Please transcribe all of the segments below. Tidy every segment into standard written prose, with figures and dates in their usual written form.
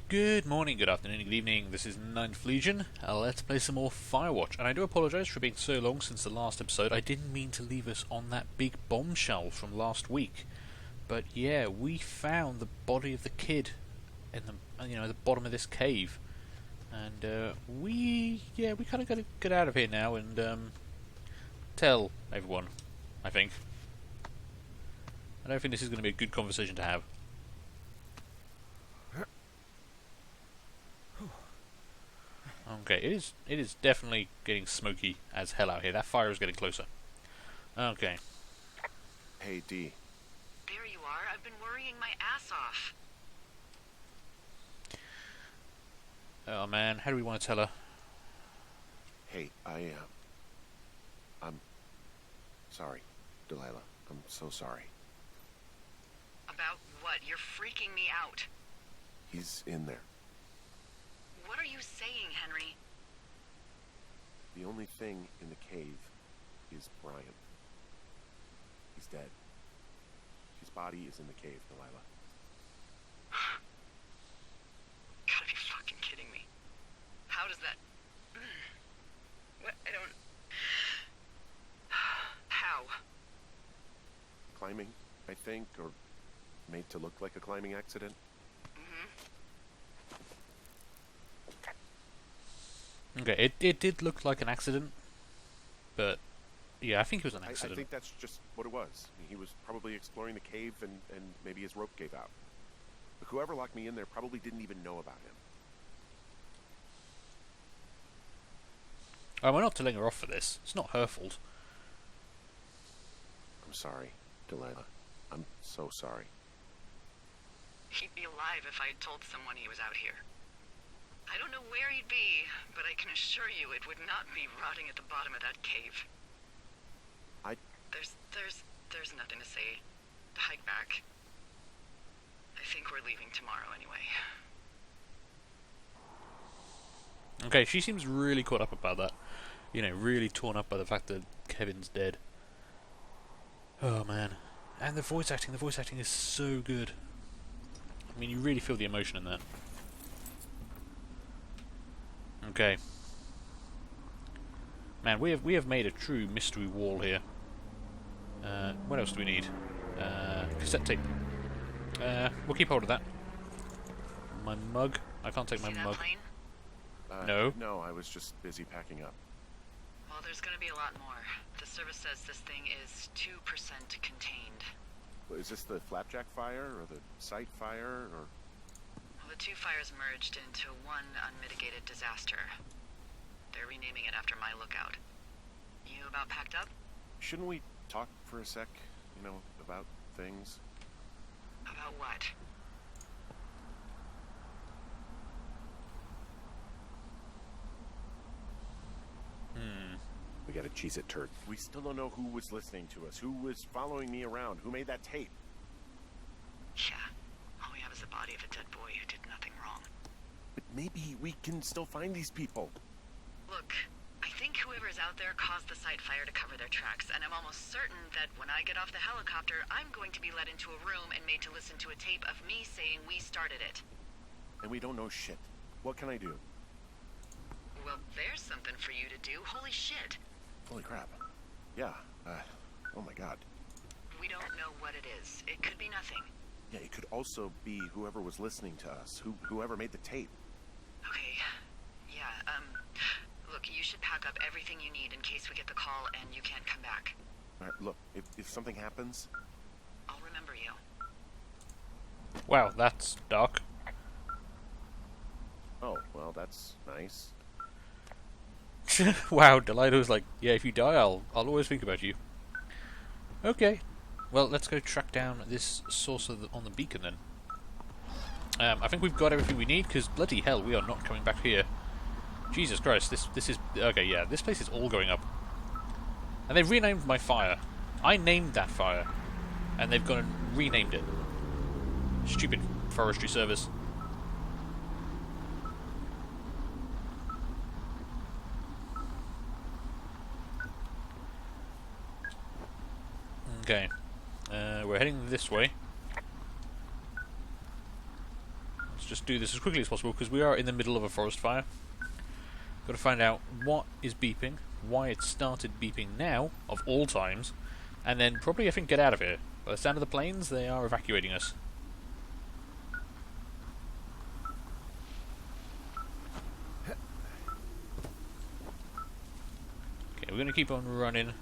Good morning, good afternoon, good evening. This is Ninth Legion. Let's play some more Firewatch. And I do apologise for being so long since the last episode. I didn't mean to leave us on that big bombshell from last week. But yeah, we found the body of the kid in the bottom of this cave. And we kind of got to get out of here now and tell everyone. I think. I don't think this is going to be a good conversation to have. Okay, it is definitely getting smoky as hell out here. That fire is getting closer. Okay. Hey, D. There you are. I've been worrying my ass off. Oh man, how do we want to tell her? Hey, I'm sorry, Delilah. I'm so sorry. About what? You're freaking me out. He's in there. What are you saying, Henry? The only thing in the cave is Brian. He's dead. His body is in the cave, Delilah. Gotta be fucking kidding me. How does that... What? I don't... How? Climbing, I think, or made to look like a climbing accident. Okay, it did look like an accident, but yeah, I think it was an accident. I think that's just what it was. He was probably exploring the cave and maybe his rope gave out. But whoever locked me in there probably didn't even know about him. We're not telling her off for this. It's not her fault. I'm sorry, Delilah. I'm so sorry. He'd be alive if I had told someone he was out here. I don't know where he'd be, but I can assure you it would not be rotting at the bottom of that cave. There's nothing to say. Hike back. I think we're leaving tomorrow anyway. Okay, she seems really caught up about that. You know, really torn up by the fact that Kevin's dead. Oh man. And the voice acting is so good. I mean, you really feel the emotion in that. Okay. Man, we have made a true mystery wall here. What else do we need? Cassette tape. We'll keep hold of that. My mug. I can't take my mug. Plane? No. No, I was just busy packing up. Well, there's gonna be a lot more. The service says this thing is 2% contained. Is this the Flapjack fire or the site fire or? Well, the two fires merged into one unmitigated disaster. They're renaming it after my lookout. You about packed up? Shouldn't we talk for a sec, about things? About what? We gotta cheese it, turd. We still don't know who was listening to us, who was following me around, who made that tape. Yeah. All we have is the body of a dead boy who did nothing wrong. But maybe we can still find these people. Look, I think whoever's out there caused the site fire to cover their tracks, and I'm almost certain that when I get off the helicopter, I'm going to be led into a room and made to listen to a tape of me saying we started it. And we don't know shit. What can I do? Well, there's something for you to do. Holy shit. Holy crap. Yeah, oh my god. We don't know what it is. It could be nothing. Yeah, it could also be whoever was listening to us, whoever made the tape. Okay. Yeah, look, you should pack up everything you need in case we get the call and you can't come back. All right, look, if something happens... I'll remember you. Wow, that's dark. Oh, well, that's nice. Wow, Delilah was like, yeah, if you die, I'll always think about you. Okay. Well, let's go track down this source on the beacon then. I think we've got everything we need, because bloody hell, we are not coming back here. Jesus Christ, this is... Okay, yeah, this place is all going up. And they've renamed my fire. I named that fire. And they've gone and renamed it. Stupid forestry service. Okay. We're heading this way. Let's just do this as quickly as possible because we are in the middle of a forest fire. Got to find out what is beeping, why it started beeping now, of all times, and then probably, I think, get out of here. By the sound of the planes, they are evacuating us. Okay, we're going to keep on running.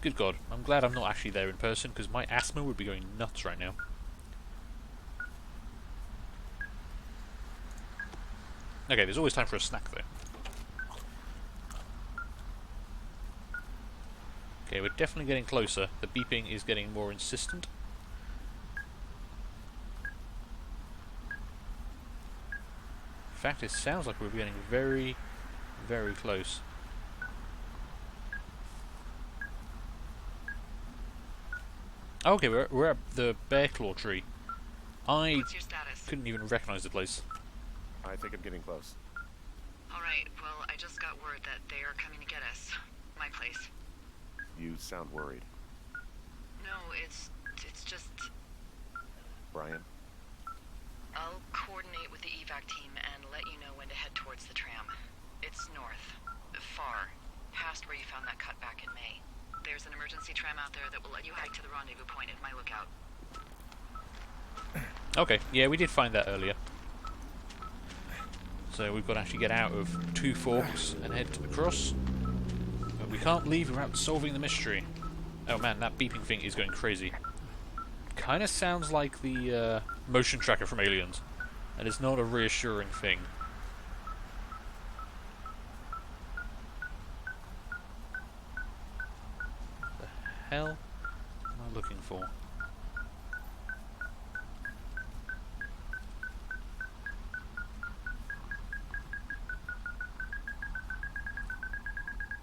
Good God, I'm glad I'm not actually there in person, because my asthma would be going nuts right now. Okay, there's always time for a snack, though. Okay, we're definitely getting closer. The beeping is getting more insistent. In fact, it sounds like we're getting very, very close. Okay, we're at the bear claw tree. I What's your status? couldn't even recognize the place. I think I'm getting close. Alright, well, I just got word that they are coming to get us. My place. You sound worried. No, it's just... Brian? I'll coordinate with the evac team and let you know when to head towards the tram. It's north. Far. Past where you found that cut back in May. There's an emergency tram out there that will let you hike to the rendezvous point at my lookout. Okay, yeah, we did find that earlier. So we've got to actually get out of Two Forks and head across. But we can't leave without solving the mystery. Oh man, that beeping thing is going crazy. Kind of sounds like the motion tracker from Aliens. And it's not a reassuring thing. The hell am I looking for?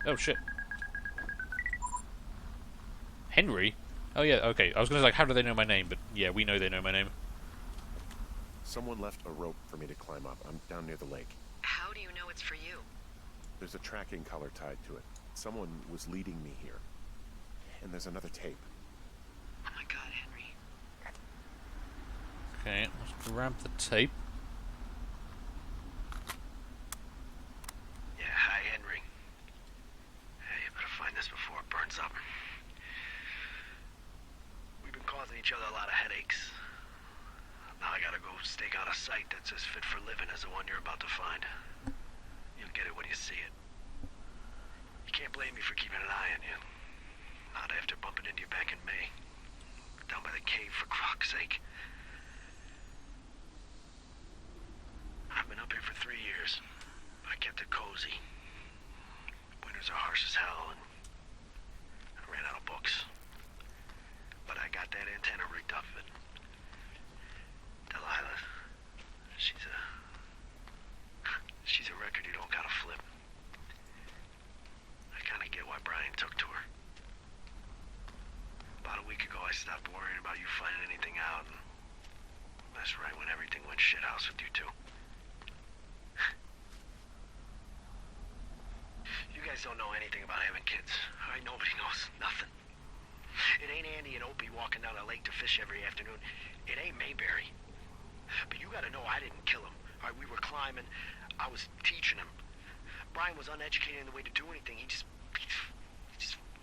Oh shit. Henry? Oh yeah, okay. I was gonna say, like, how do they know my name? But yeah, we know they know my name. Someone left a rope for me to climb up. I'm down near the lake. How do you know it's for you? There's a tracking collar tied to it. Someone was leading me here. And there's another tape. Oh my god, Henry. Okay, let's grab the tape. Yeah, hi, Henry. Hey, you better find this before it burns up. We've been causing each other a lot of headaches. Now I gotta go stake out a site that's as fit for living as the one you're about to find. You'll get it when you see it. You can't blame me for keeping an eye on you. Not after bumping into you back in May. Down by the cave, for croc's sake. I've been up here for 3 years. I kept it cozy. Winters are harsh as hell, and I ran out of books. But I got that antenna rigged up, and Delilah, she's a record you don't gotta flip. I kinda get why Brian took to her. About a week ago, I stopped worrying about you finding anything out, and that's right when everything went shithouse with you two. You guys don't know anything about having kids. All right, nobody knows nothing. It ain't Andy and Opie walking down the lake to fish every afternoon. It ain't Mayberry. But you gotta know I didn't kill him. All right, we were climbing. I was teaching him. Brian was uneducated in the way to do anything. He just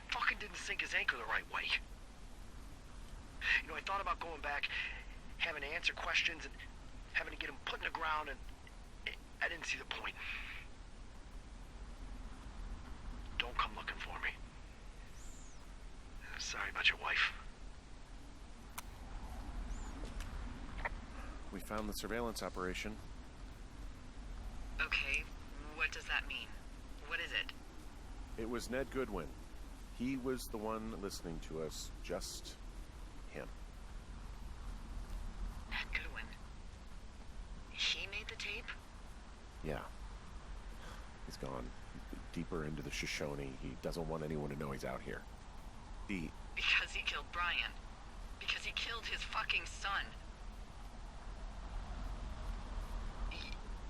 fucking didn't sink his anchor the right way. You know, I thought about going back, having to answer questions, and having to get him put in the ground, and I didn't see the point. Don't come looking for me. Sorry about your wife. We found the surveillance operation. Okay, what does that mean? What is it? It was Ned Goodwin. He was the one listening to us. Just him. Ned Goodwin. He made the tape? Yeah. He's gone deeper into the Shoshone. He doesn't want anyone to know he's out here. Because he killed Brian. Because he killed his fucking son.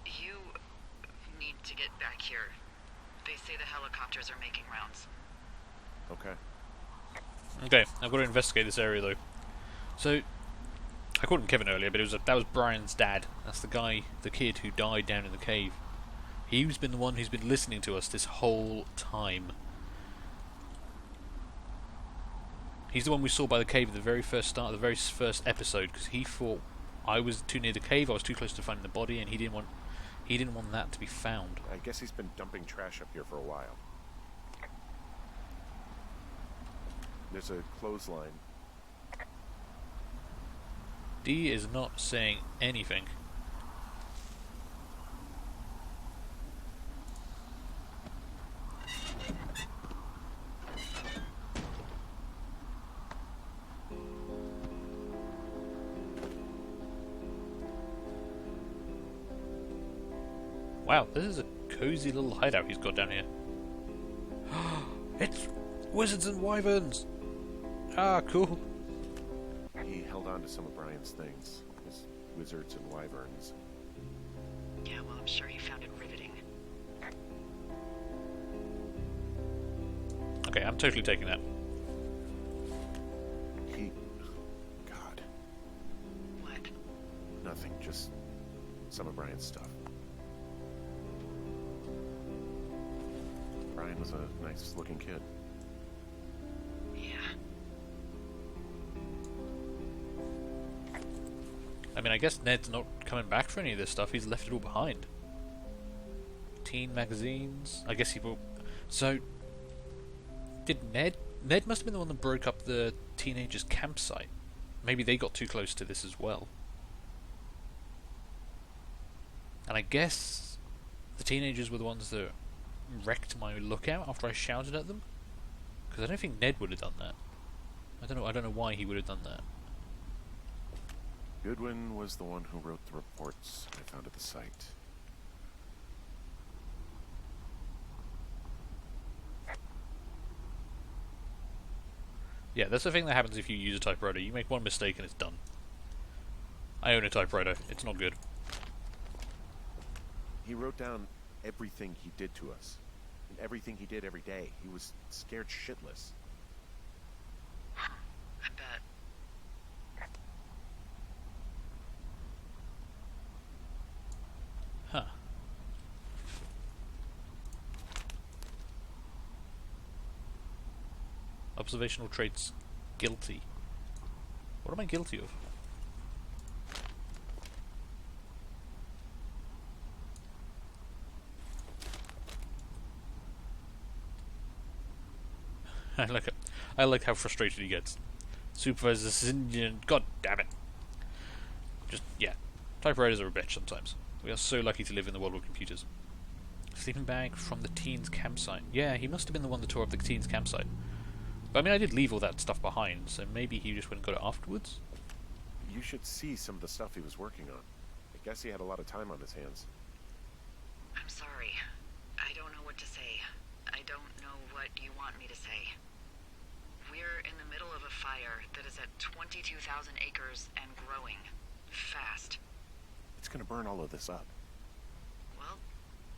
You need to get back here. They say the helicopters are making rounds. Okay. Okay, I've got to investigate this area though. So, I called him Kevin earlier, but that was Brian's dad. That's the kid who died down in the cave. He's been the one who's been listening to us this whole time. He's the one we saw by the cave at the very first episode, because he thought I was too near the cave, I was too close to finding the body, and he didn't want that to be found. I guess he's been dumping trash up here for a while. There's a clothesline. D is not saying anything. Wow, this is a cozy little hideout he's got down here. It's wizards and wyverns! Ah, cool. He held on to some of Brian's things. His wizards and wyverns. Yeah, well, I'm sure he found it riveting. Okay, I'm totally taking that. God. What? Nothing, just some of Brian's stuff. Brian was a nice-looking kid. Yeah. I mean, I guess Ned's not coming back for any of this stuff. He's left it all behind. Teen magazines. I guess he bought... So, did Ned must have been the one that broke up the teenagers' campsite. Maybe they got too close to this as well. And I guess the teenagers were the ones that wrecked my lookout after I shouted at them. Because I don't think Ned would have done that. I don't know why he would have done that. Goodwin was the one who wrote the reports I found at the site. Yeah, that's the thing that happens if you use a typewriter. You make one mistake and it's done. I own a typewriter. It's not good. He wrote down everything he did to us. And everything he did every day. He was scared shitless. I bet. Huh. Observational traits. Guilty. What am I guilty of? I like how frustrated he gets. Supervisor this is Indian. God damn it. Just, yeah. Typewriters are a bitch sometimes. We are so lucky to live in the world of computers. Sleeping bag from the teens' campsite. Yeah, he must have been the one that tore up the teens' campsite. But I mean, I did leave all that stuff behind, so maybe he just went and got it afterwards? You should see some of the stuff he was working on. I guess he had a lot of time on his hands. I'm sorry. I don't know what to say. I don't know what you want me to say. We're in the middle of a fire that is at 22,000 acres and growing. Fast. It's gonna burn all of this up. Well,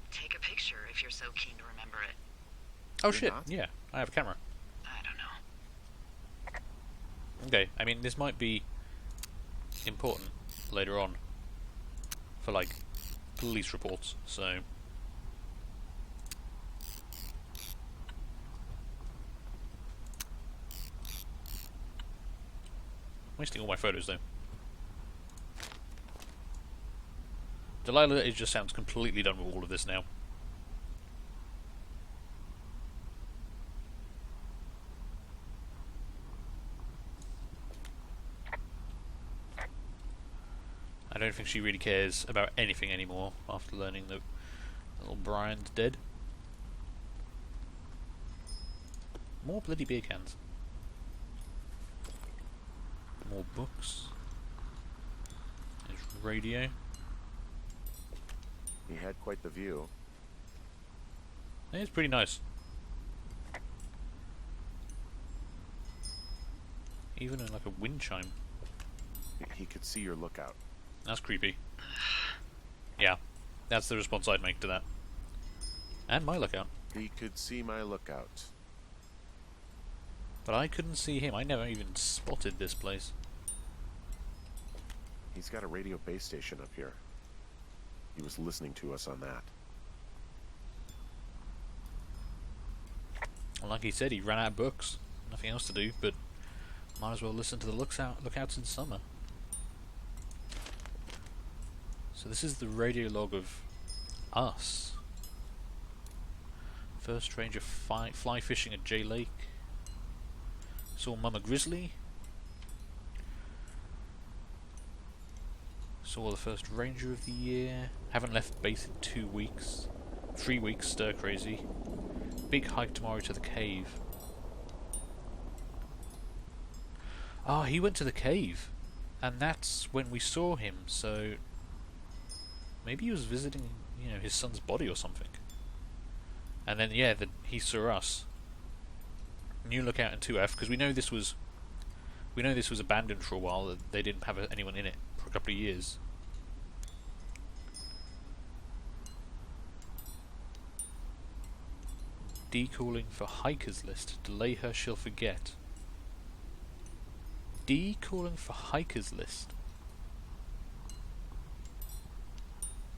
take a picture if you're so keen to remember it. Oh You're shit, not? yeah, I have a camera. I don't know. Okay, I mean, this might be important later on for, like, police reports, so... Wasting all my photos, though. Delilah, it just sounds completely done with all of this now. I don't think she really cares about anything anymore after learning that little Brian's dead. More bloody beer cans. More books. There's radio. He had quite the view. It's pretty nice. Even in like a wind chime. He could see your lookout. That's creepy. Yeah, that's the response I'd make to that. And my lookout. He could see my lookout. But I couldn't see him. I never even spotted this place. He's got a radio base station up here. He was listening to us on that. Well, like he said, he ran out of books. Nothing else to do, but might as well listen to the lookouts in summer. So this is the radio log of us. First ranger fly fishing at J Lake. Saw Mama Grizzly. Saw the first ranger of the year. Haven't left base in 2 weeks. 3 weeks, stir crazy. Big hike tomorrow to the cave. Ah, he went to the cave. And that's when we saw him, so maybe he was visiting, his son's body or something. And then, yeah, he saw us. New lookout in 2F, because we know this was abandoned for a while. That they didn't have anyone in it for a couple of years. D calling for hikers list. Delay her, she'll forget. D calling for hikers list.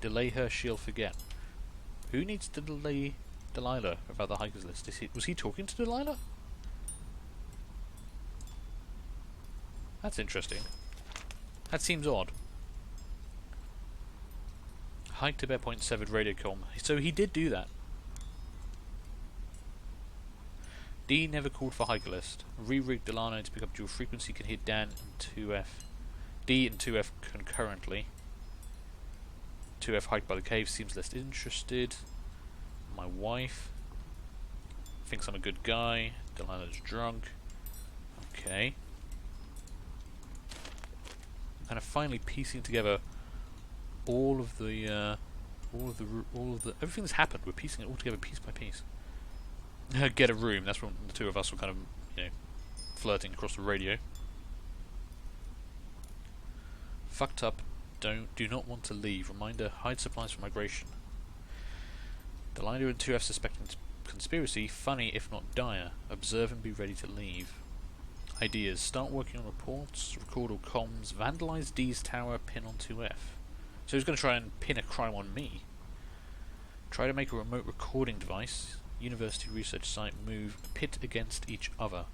Delay her, she'll forget. Who needs to delay Delilah about the hikers list? Was he talking to Delilah? That's interesting. That seems odd. Hike to Bear Point severed radiocom. So he did do that. D never called for hiker list. Re-rigged Delano to pick up dual frequency, can hit Dan and 2F. D and 2F concurrently. 2F hiked by the cave, seems less interested. My wife thinks I'm a good guy. Delano's drunk. Okay. Kind of finally piecing together all of the everything that's happened. We're piecing it all together piece by piece. Get a room. That's when the two of us were kind of, flirting across the radio. Fucked up. Do not want to leave. Reminder: hide supplies for migration. The Delilah and 2F suspecting conspiracy. Funny if not dire. Observe and be ready to leave. Ideas: start working on reports, record all comms, vandalise D's tower, pin on 2F. So he's going to try and pin a crime on me. Try to make a remote recording device. University research site, move, pit against each other.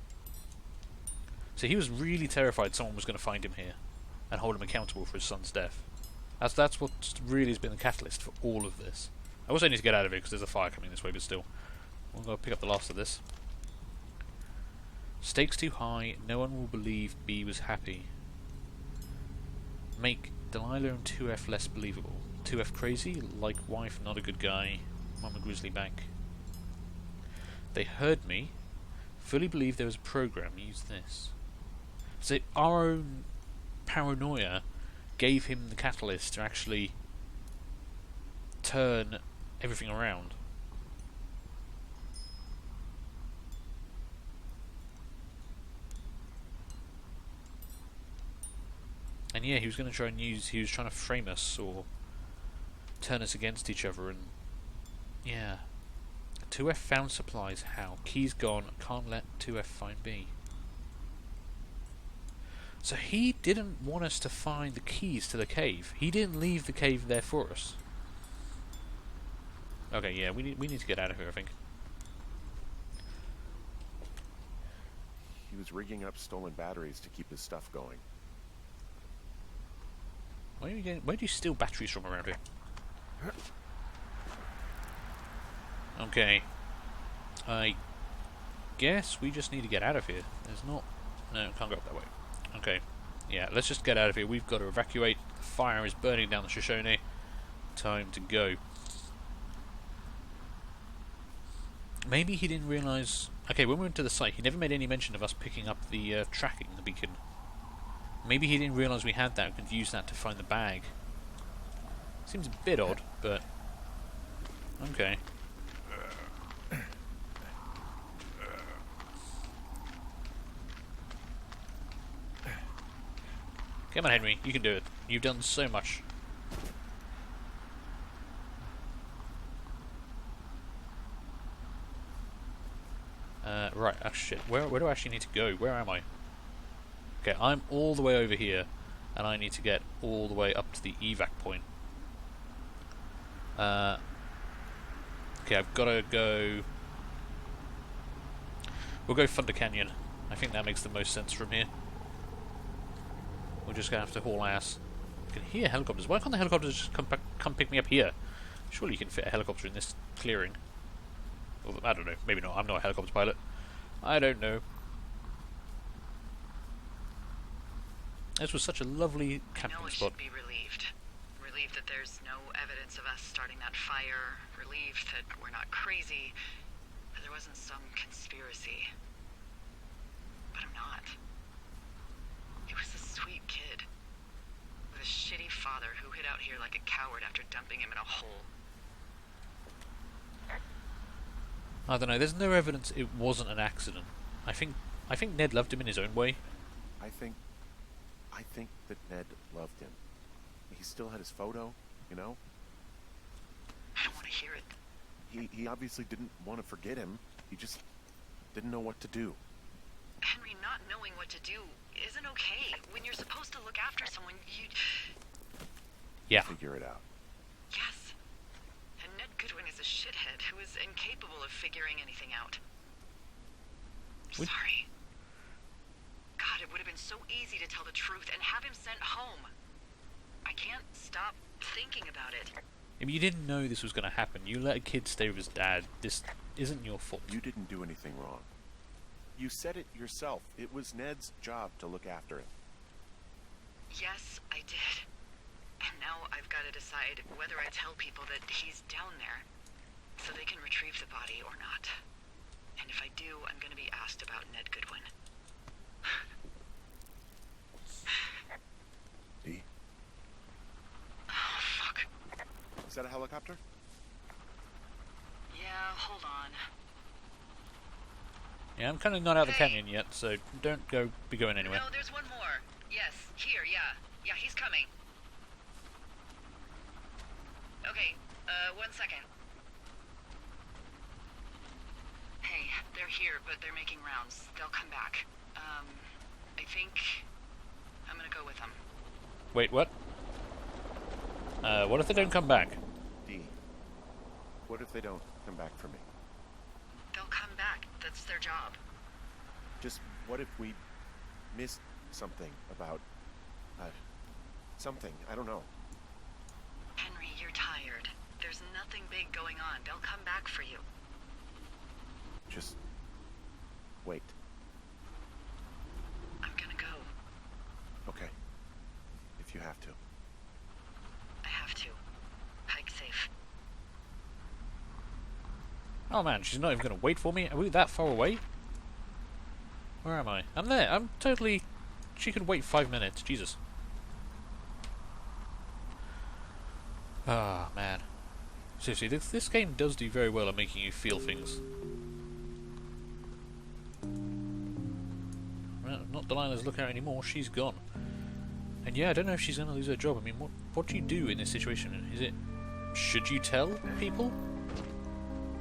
So he was really terrified someone was going to find him here and hold him accountable for his son's death. That's what really has been the catalyst for all of this. I also need to get out of here because there's a fire coming this way, but still. We'll go pick up the last of this. Stakes too high, no one will believe B was happy. Make Delilah and 2F less believable. 2F crazy, like wife, not a good guy. Mama Grizzly back. They heard me. Fully believe there was a program. Use this. So our own paranoia gave him the catalyst to actually turn everything around. And yeah, he was going to try and he was trying to frame us or turn us against each other, and yeah. 2F found supplies, how? Key's gone, can't let 2F find B. So he didn't want us to find the keys to the cave. He didn't leave the cave there for us. Okay, yeah, we need to get out of here, I think. He was rigging up stolen batteries to keep his stuff going. Where do you steal batteries from around here? Okay. I guess we just need to get out of here. There's not... No, can't go up that way. Okay. Yeah, let's just get out of here. We've got to evacuate. The fire is burning down the Shoshone. Time to go. Maybe he didn't realise... Okay, when we went to the site, he never made any mention of us picking up the tracking, the beacon. Maybe he didn't realise we had that and could use that to find the bag. Seems a bit odd, but... Okay. Come on, Henry, you can do it. You've done so much. Right, oh shit. Where do I actually need to go? Where am I? Okay, I'm all the way over here. and I need to get all the way up to the evac point. Okay, I've got to go... We'll go Thunder Canyon. I think that makes the most sense from here. We're just going to have to haul ass. I can hear helicopters. Why can't the helicopters just come pick me up here? Surely you can fit a helicopter in this clearing. Or, I don't know. Maybe not. I'm not a helicopter pilot. I don't know. This was such a lovely camping I spot. should be relieved. Relieved that there's no evidence of us starting that fire. Relieved that we're not crazy. That there wasn't some conspiracy. But I'm not. He was a sweet kid. With a shitty father who hid out here like a coward after dumping him in a hole. I don't know. There's no evidence it wasn't an accident. I think Ned loved him in his own way. I think that Ned loved him. He still had his photo, you know? I don't want to hear it. He obviously didn't want to forget him. He just didn't know what to do. Henry, not knowing what to do isn't okay. When you're supposed to look after someone, you... Yeah. Figure it out. Yes. And Ned Goodwin is a shithead who is incapable of figuring anything out. Sorry. God, it would have been so easy to tell the truth and have him sent home. I can't stop thinking about it. I mean, you didn't know this was going to happen. You let a kid stay with his dad. This isn't your fault. You didn't do anything wrong. You said it yourself. It was Ned's job to look after him. Yes, I did. And now I've got to decide whether I tell people that he's down there so they can retrieve the body or not. And if I do, I'm going to be asked about Ned Goodwin. D? Oh, fuck. Is that a helicopter? Yeah, hold on. Yeah, I'm kind of not out the Hey. canyon yet, so don't be going anywhere. No, there's one more. Yes, here, yeah. Yeah, he's coming. Okay, 1 second. Hey, they're here, but they're making rounds. They'll come back. I think I'm gonna go with them. Wait, what? What if they don't come back? D. What if they don't come back for me? They'll come back. That's their job. Just what if we missed something about... something, I don't know. Henry, you're tired. There's nothing big going on. They'll come back for you. Just... wait. I'm gonna go. Okay. If you have to. I have to. Hike safe. Oh man, she's not even going to wait for me? Are we that far away? Where am I? I'm there. I'm totally... She could wait 5 minutes. Jesus. Ah, man. Seriously, this game does do very well at making you feel things. Well, not Delilah's looking out anymore. She's gone. And yeah, I don't know if she's going to lose her job. I mean, what do you do in this situation? Is it... Should you tell people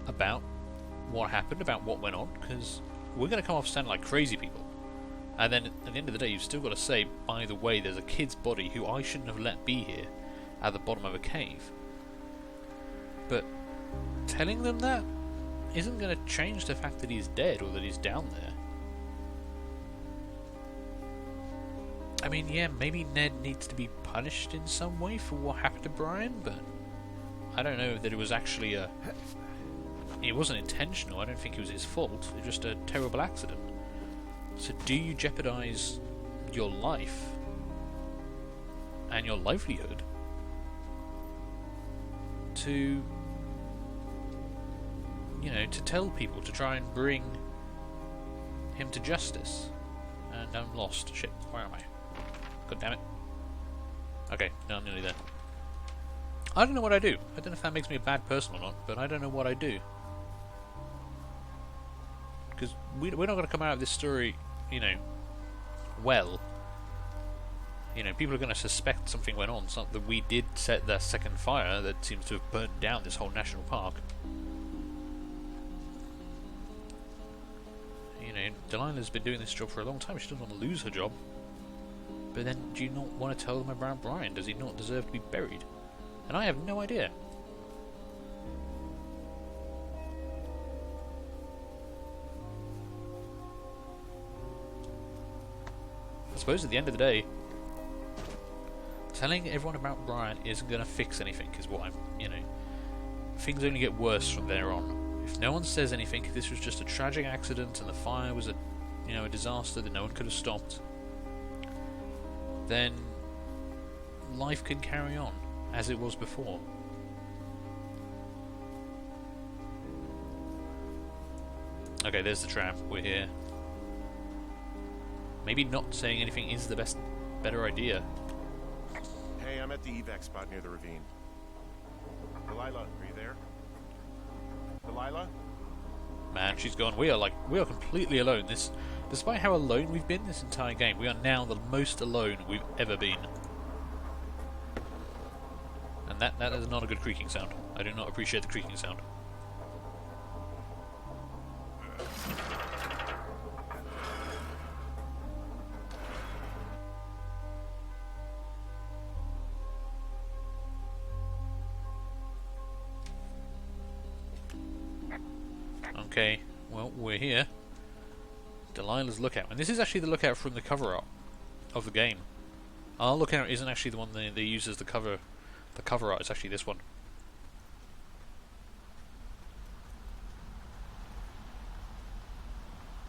about what happened, about what went on? Because we're going to come off sounding like crazy people. And then, at the end of the day, you've still got to say, by the way, there's a kid's body who I shouldn't have let be here at the bottom of a cave. But telling them that isn't going to change the fact that he's dead or that he's down there. I mean, yeah, maybe Ned needs to be punished in some way for what happened to Brian, but I don't know that it was actually a... It wasn't intentional. I don't think it was his fault. It was just a terrible accident. So do you jeopardize your life and your livelihood to, you know, to tell people, to try and bring him to justice? And I'm lost. Shit, where am I? God damn it. Okay, no, I'm nearly there. I don't know what I do. I don't know if that makes me a bad person or not, but I don't know what I do. Because we're not going to come out of this story, you know, well. You know, people are going to suspect something went on, that we did set the second fire that seems to have burned down this whole national park. You know, Delilah's been doing this job for a long time. She doesn't want to lose her job. But then, do you not want to tell them about Brian? Does he not deserve to be buried? And I have no idea. I suppose at the end of the day, telling everyone about Brian isn't going to fix anything, is what I'm, things only get worse from there on. If no one says anything, if this was just a tragic accident and the fire was a disaster that no one could have stopped, then life can carry on as it was before. Okay, there's the tram. We're here. Maybe not saying anything is the better idea. Hey, I'm at the evac spot near the ravine. Delilah, are you there? Delilah? Man, she's gone. We are completely alone. Despite how alone we've been this entire game, we are now the most alone we've ever been. And that is not a good creaking sound. I do not appreciate the creaking sound. Okay, well, we're here. Delilah's lookout. And this is actually the lookout from the cover art of the game. Our lookout isn't actually the one they use as the cover art, it's actually this one.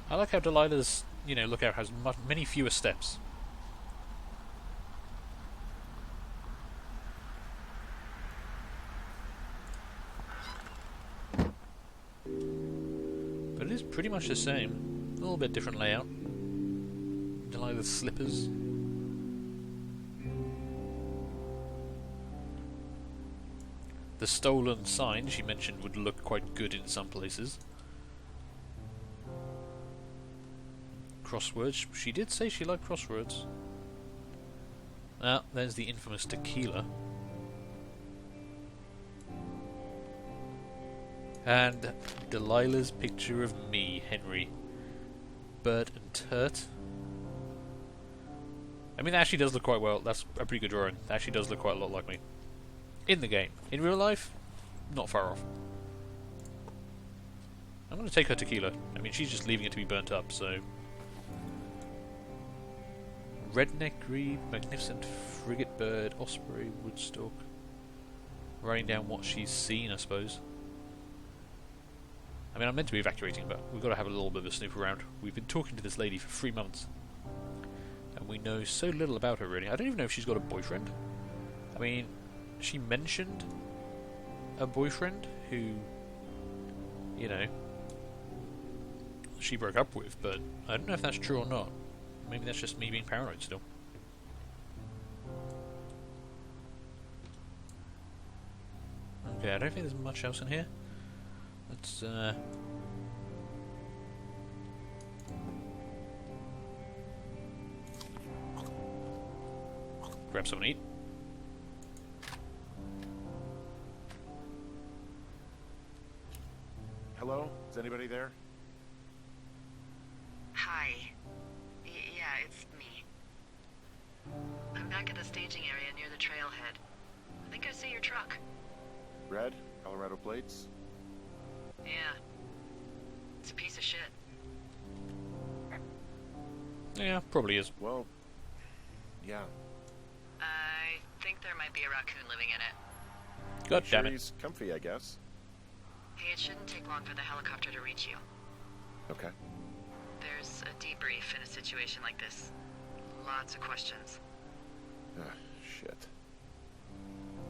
I like how Delilah's, lookout has many fewer steps. But it is pretty much the same. A little bit different layout. Delilah's slippers. The stolen sign she mentioned would look quite good in some places. Crosswords. She did say she liked crosswords. Ah, there's the infamous tequila. And Delilah's picture of me, Henry. Bert and Turt. I mean, that actually does look quite well. That's a pretty good drawing. That actually does look quite a lot like me. In the game. In real life, not far off. I'm going to take her tequila. I mean, she's just leaving it to be burnt up, so... Redneck Grebe, Magnificent Frigate Bird, Osprey, Woodstock. Writing down what she's seen, I suppose. I mean, I'm meant to be evacuating, but we've got to have a little bit of a snoop around. We've been talking to this lady for 3 months. And we know so little about her, really. I don't even know if she's got a boyfriend. I mean... She mentioned a boyfriend who, she broke up with, but I don't know if that's true or not. Maybe that's just me being paranoid still. Okay, I don't think there's much else in here. Let's, grab something to eat. Hello? Is anybody there? Hi. Yeah, it's me. I'm back at the staging area near the trailhead. I think I see your truck. Red? Colorado plates? Yeah. It's a piece of shit. Yeah, probably is. Well, yeah. I think there might be a raccoon living in it. God damn it. He's comfy, I guess. Hey, it shouldn't take long for the helicopter to reach you. Okay. There's a debrief in a situation like this. Lots of questions. Shit.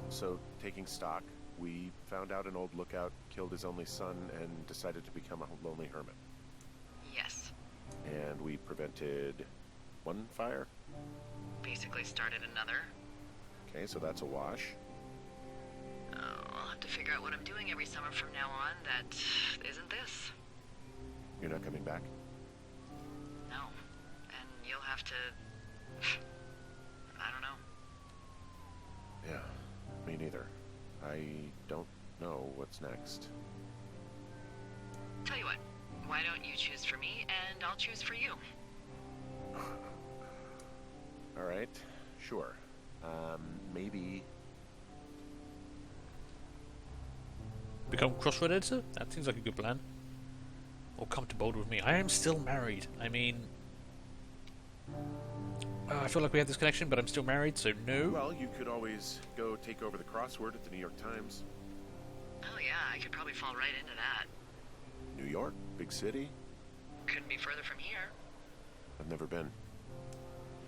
So, taking stock, we found out an old lookout killed his only son and decided to become a lonely hermit. Yes. And we prevented one fire? Basically started another. Okay, so that's a wash. I'll have to figure out what I'm doing every summer from now on that isn't this. You're not coming back? No. And you'll have to... I don't know. Yeah, me neither. I don't know what's next. Tell you what, why don't you choose for me and I'll choose for you? Alright, sure. Maybe... Become crossroad editor? That seems like a good plan. Or come to Boulder with me. I am still married. I mean... I feel like we have this connection, but I'm still married, so no. Well, you could always go take over the crossword at the New York Times. Oh yeah, I could probably fall right into that. New York? Big city? Couldn't be further from here. I've never been.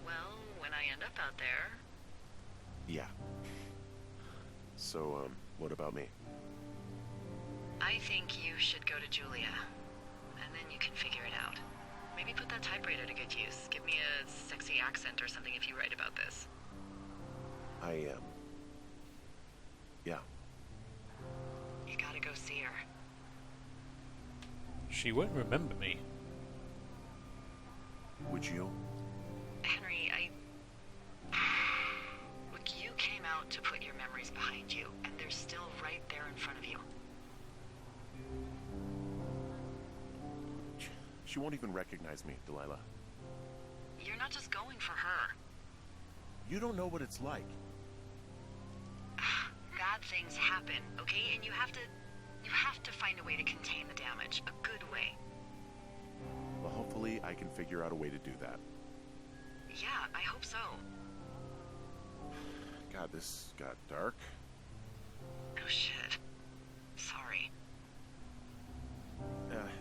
Well, when I end up out there... Yeah. So, what about me? I think you should go to Julia. And then you can figure it out. Maybe put that typewriter to good use. Give me a sexy accent or something if you write about this. Yeah. You gotta go see her. She won't remember me. Would you? Henry, Look, you came out to put your memories behind you, and they're still right there in front of you. She won't even recognize me, Delilah. You're not just going for her. You don't know what it's like. Bad things happen, okay? And you have to find a way to contain the damage. A good way. Well, hopefully I can figure out a way to do that. Yeah, I hope so. God, this got dark. Oh shit. Sorry.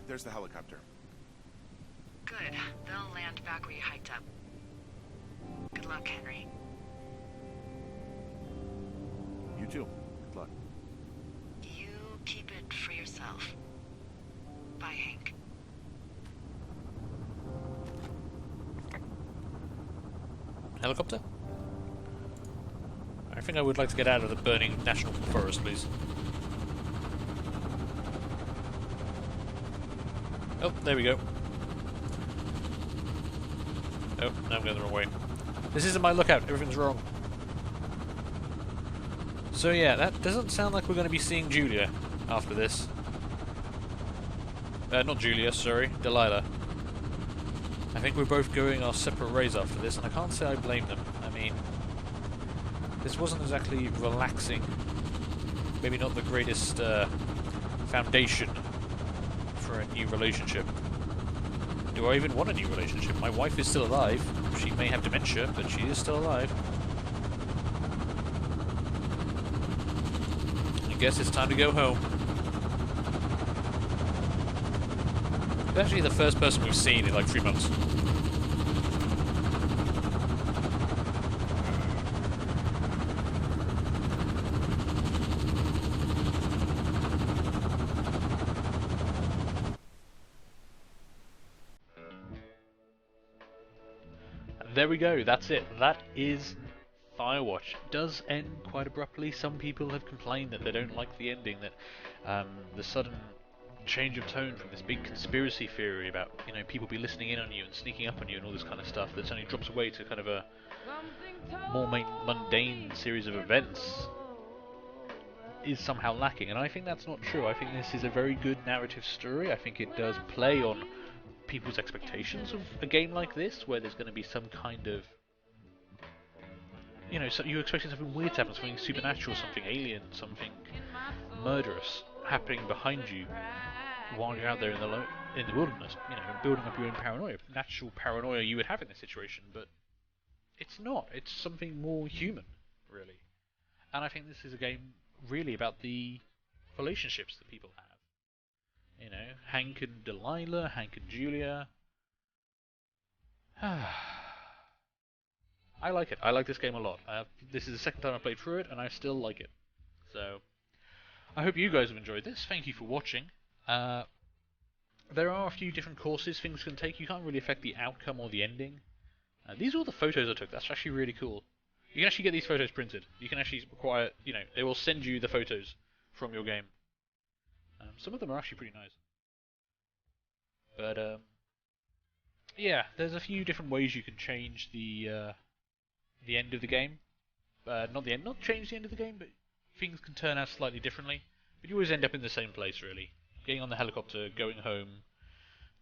There's the helicopter. Good. They'll land back where you hiked up. Good luck, Henry. You too. Good luck. You keep it for yourself. Bye, Hank. Helicopter? I think I would like to get out of the burning national forest, please. Oh, there we go. Oh, now I'm going the wrong way. This isn't my lookout, everything's wrong. So yeah, that doesn't sound like we're going to be seeing Julia after this. Not Julia, sorry, Delilah. I think we're both going our separate ways after this, and I can't say I blame them. I mean, this wasn't exactly relaxing. Maybe not the greatest foundation for a new relationship. Do I even want a new relationship? My wife is still alive. She may have dementia, but she is still alive. I guess it's time to go home. It's actually the first person we've seen in like 3 months. There we go, that's it. That is Firewatch. It does end quite abruptly. Some people have complained that they don't like the ending, that the sudden change of tone from this big conspiracy theory about, you know, people be listening in on you and sneaking up on you and all this kind of stuff, that suddenly drops away to kind of a more mundane series of events, is somehow lacking. And I think that's not true. I think this is a very good narrative story. I think it does play on people's expectations of a game like this, where there's going to be some kind of, you know, so you're expecting something weird to happen, something supernatural, something alien, something murderous happening behind you while you're out there in the wilderness, you know, building up your own paranoia, natural paranoia you would have in this situation. But it's not. It's something more human, really. And I think this is a game really about the relationships that people have. You know, Hank and Delilah, Hank and Julia. I like it. I like this game a lot. This is the second time I played through it, and I still like it. So, I hope you guys have enjoyed this. Thank you for watching. There are a few different courses things can take. You can't really affect the outcome or the ending. These are all the photos I took. That's actually really cool. You can actually get these photos printed. You can actually acquire, you know, they will send you the photos from your game. Some of them are actually pretty nice. But, yeah, there's a few different ways you can change the end of the game. Not change the end of the game, but things can turn out slightly differently. But you always end up in the same place, really. Getting on the helicopter, going home,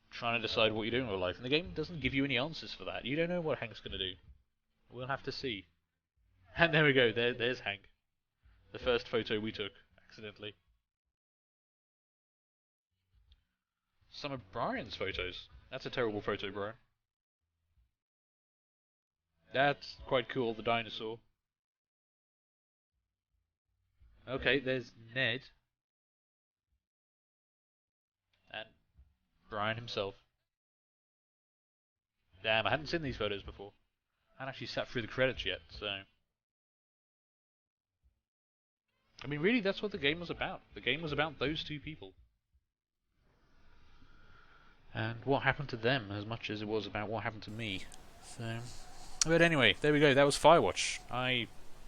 trying to decide what you're doing with your life. And the game doesn't give you any answers for that. You don't know what Hank's going to do. We'll have to see. And there we go. There's Hank. The first photo we took accidentally. Some of Brian's photos. That's a terrible photo, Brian. That's quite cool, the dinosaur. Okay, there's Ned. And Brian himself. Damn, I hadn't seen these photos before. I hadn't actually sat through the credits yet, so... I mean, really, that's what the game was about. The game was about those two people. And what happened to them as much as it was about what happened to me. So... But anyway, there we go. That was Firewatch. I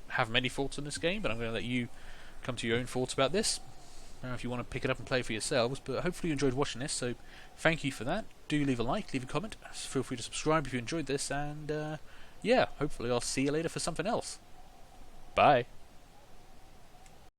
have many thoughts on this game, but I'm going to let you come to your own thoughts about this. I don't know if you want to pick it up and play for yourselves, but hopefully you enjoyed watching this, so thank you for that. Do leave a like, leave a comment, feel free to subscribe if you enjoyed this, and yeah, hopefully I'll see you later for something else. Bye.